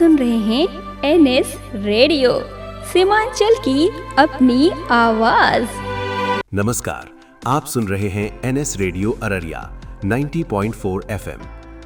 सुन रहे हैं NS radio, Seemanchal की अपनी आवाज। नमस्कार, आप सुन रहे हैं एनएस रेडियो अररिया 90.4 एफएम।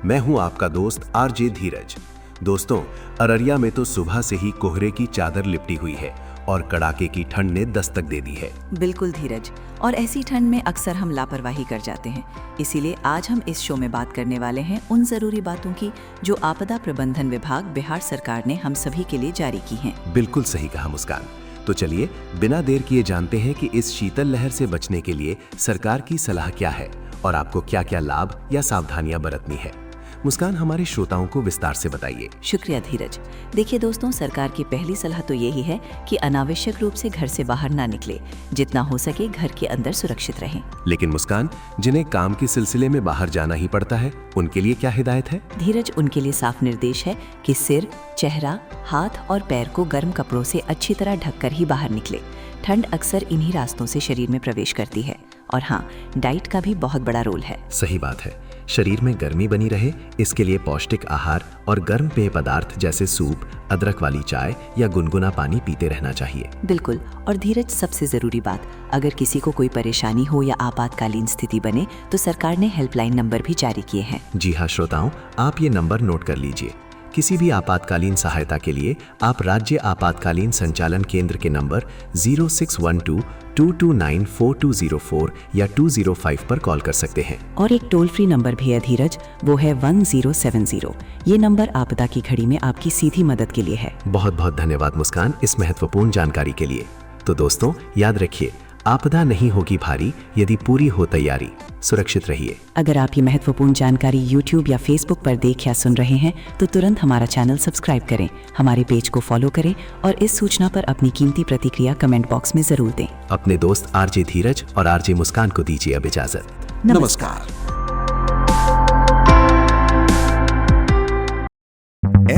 मैं हूं आपका दोस्त आरजे धीरज। दोस्तों, अररिया में तो सुबह से ही कोहरे की चादर लिपटी हुई है और कड़ाके की ठंड ने दस्तक दे दी है। बिल्कुल धीरज, और ऐसी ठंड में अक्सर हम लापरवाही कर जाते हैं। इसीलिए आज हम इस शो में बात करने वाले हैं उन जरूरी बातों की जो आपदा प्रबंधन विभाग बिहार सरकार ने हम सभी के लिए जारी की हैं। बिल्कुल सही कहा मुस्कान। तो चलिए बिना देर किए जानते हैं कि इस शीतल लहर से बचने के लिए सरकार की सलाह क्या है और आपको क्या क्या लाभ या सावधानियां बरतनी है। मुस्कान, हमारे श्रोताओं को विस्तार से बताइए। शुक्रिया धीरज। देखिए दोस्तों, सरकार की पहली सलाह तो यही है कि अनावश्यक रूप से घर से बाहर ना निकले, जितना हो सके घर के अंदर सुरक्षित रहें। लेकिन मुस्कान, जिन्हें काम के सिलसिले में बाहर जाना ही पड़ता है, उनके लिए क्या हिदायत है? धीरज, उनके लिए साफ निर्देश है कि सिर, चेहरा, हाथ और पैर को गर्म कपड़ों से अच्छी तरह ढककर ही बाहर निकले। ठंड अक्सर इन्हीं रास्तों से शरीर में प्रवेश करती है। और हाँ, डाइट का भी बहुत बड़ा रोल है। सही बात है। शरीर में गर्मी बनी रहे, इसके लिए पौष्टिक आहार और गर्म पेय पदार्थ जैसे सूप, अदरक वाली चाय या गुनगुना पानी पीते रहना चाहिए। बिल्कुल। और धीरज, सबसे जरूरी बात, अगर किसी को कोई परेशानी हो या आपातकालीन स्थिति बने तो सरकार ने हेल्पलाइन नंबर भी जारी किए हैं। जी हाँ श्रोताओं, आप ये नंबर नोट कर लीजिए। किसी भी आपातकालीन सहायता के लिए आप राज्य आपातकालीन संचालन केंद्र के नंबर 0612-229-4204 या 205 पर कॉल कर सकते हैं। और एक टोल फ्री नंबर भी है धीरज, वो है 1070। ये नंबर आपदा की घड़ी में आपकी सीधी मदद के लिए है। बहुत बहुत धन्यवाद मुस्कान इस महत्वपूर्ण जानकारी के लिए। तो दोस्तों, याद रखिए, आपदा नहीं होगी भारी यदि पूरी हो तैयारी। सुरक्षित रहिए। अगर आप ये महत्वपूर्ण जानकारी YouTube या Facebook पर देख या सुन रहे हैं तो तुरंत हमारा चैनल सब्सक्राइब करें, हमारे पेज को फॉलो करें और इस सूचना पर अपनी कीमती प्रतिक्रिया कमेंट बॉक्स में जरूर दें। अपने दोस्त आरजे धीरज और आरजे मुस्कान को दीजिए अब इजाजत। नमस्कार।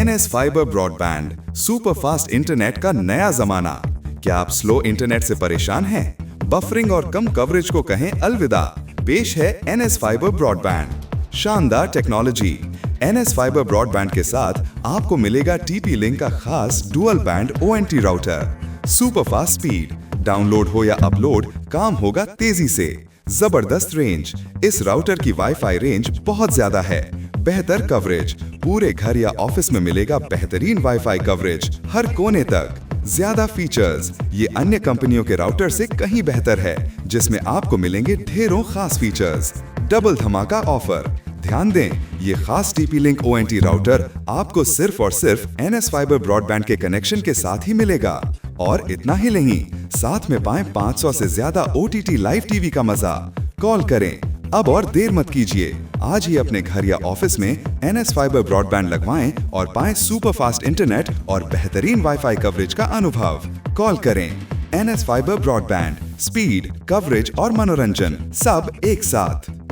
NS fibre broadband super fast internet का नया जमाना। क्या आप स्लो इंटरनेट से परेशान हैं? बफरिंग और कम कवरेज को कहें अलविदा। पेश है NS फाइबर ब्रॉडबैंड। शानदार टेक्नोलॉजी। NS फाइबर ब्रॉडबैंड के साथ आपको मिलेगा TP लिंक का खास dual band ONT router. Super fast speed, download हो या अपलोड, काम होगा तेजी से। जबरदस्त रेंज। इस राउटर की वाईफाई रेंज बहुत ज्यादा है। बेहतर कवरेज, पूरे घर या ऑफिस में मिलेगा बेहतरीन वाईफाई कवरेज हर कोने तक। ज्यादा फीचर्स, ये अन्य कंपनियों के राउटर से कहीं बेहतर है, जिसमें आपको मिलेंगे ढेरों खास फीचर्स। डबल धमाका ऑफर। ध्यान दें, ये खास TP लिंक ONT राउटर आपको सिर्फ और सिर्फ NS फाइबर ब्रॉडबैंड के कनेक्शन के साथ ही मिलेगा। और इतना ही नहीं, साथ में पाएं 500 से ज्यादा OTT लाइव टीवी का मजा। कॉल करें अब और देर मत कीजिए। आज ही अपने घर या ऑफिस में NS फाइबर ब्रॉडबैंड लगवाएं और पाएं सुपर फास्ट इंटरनेट और बेहतरीन वाईफाई कवरेज का अनुभव। कॉल करें। NS fibre broadband, speed, coverage और मनोरंजन सब एक साथ।